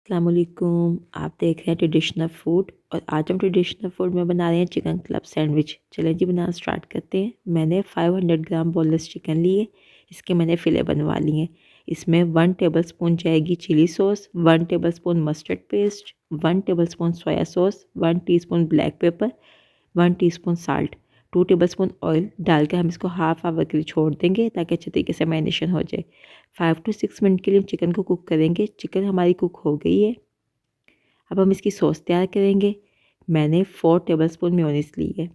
अस्सलाम वालेकुम। आप देख रहे हैं ट्रेडिशनल फूड और आज हम ट्रेडिशनल फूड में बना रहे हैं चिकन क्लब सैंडविच। चलें जी बनाना स्टार्ट करते हैं। मैंने 500 ग्राम बोनलेस चिकन लिए, इसके मैंने फ़िले बनवा लिए हैं। इसमें 1 टेबलस्पून जाएगी chilli sauce, 1 tablespoon mustard paste, 1 tablespoon soya sauce, 1 teaspoon black pepper, 1 teaspoon salt, 2 tablespoon oil डाल के हम इसको हाफ आवर के लिए छोड़ देंगे ताकि अच्छे तरीके से मैरिनेशन हो जाए। 5 to 6 मिनट के लिए चिकन को कुक करेंगे। चिकन हमारी कुक हो गई है। अब हम इसकी सॉस तैयार करेंगे। मैंने 4 टेबलस्पून मेयोनीज ली है।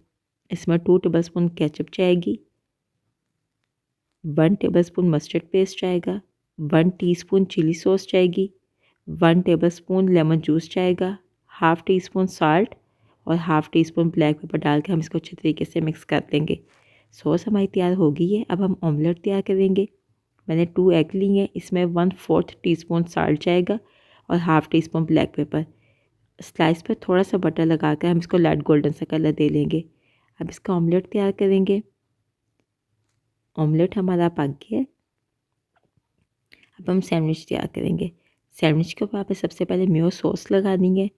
इसमें 2 टेबलस्पून केचप जाएगी, 1 टेबलस्पून मस्टर्ड पेस्ट जाएगा, 1 टीस्पून चिली सॉस जाएगी, 1 टेबलस्पून लेमन जूस जाएगा, हाफ़ टी स्पून साल्ट और half tea spoon black pepper डाल के हम इसको अच्छे तरीके से मिक्स कर देंगे। सॉस हमारी तैयार हो गई है। अब हम ऑमलेट तैयार करेंगे। मैंने 2 एग लिए हैं। इसमें 1/4 टीस्पून साल्ट जाएगा और half tea spoon black pepper. Slice पर थोड़ा सा बटर लगा कर हम इसको लाइट गोल्डन सा कलर दे लेंगे। अब इसका ऑमलेट तैयार करेंगे। ऑमलेट हमारा पक गया है। अब हम सैंडविच तैयार करेंगे। सैंडविच के ऊपर आपने सबसे पहले मेयो सॉस लगानी है।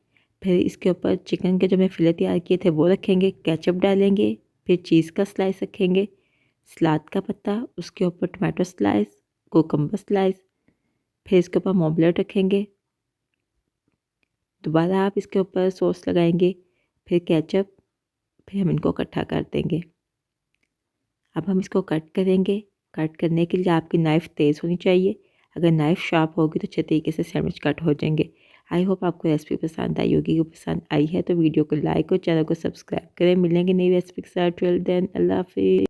फिर इसके ऊपर चिकन के जो मैं फिले तैयार किए थे वो रखेंगे, केचप डालेंगे, फिर चीज़ का स्लाइस रखेंगे, सलाद का पत्ता, उसके ऊपर टमाटो स्लाइस, कुकम्बर स्लाइस, फिर इसके ऊपर ऑमलेट रखेंगे। दोबारा आप इसके ऊपर सॉस लगाएंगे, फिर केचप, फिर हम इनको इकट्ठा कर देंगे। अब हम इसको कट करेंगे। कट करने के लिए आपकी नाइफ़ तेज़ होनी चाहिए। अगर नाइफ़ शार्प होगी तो अच्छे तरीके से सैंडविच कट हो जाएंगे। आई होप आपको रेसिपी पसंद आई होगी। पसंद आई है तो वीडियो को लाइक और चैनल को सब्सक्राइब करें। मिलेंगे नई रेसिपी के साथ। टिल देन अल्लाह हाफिज़।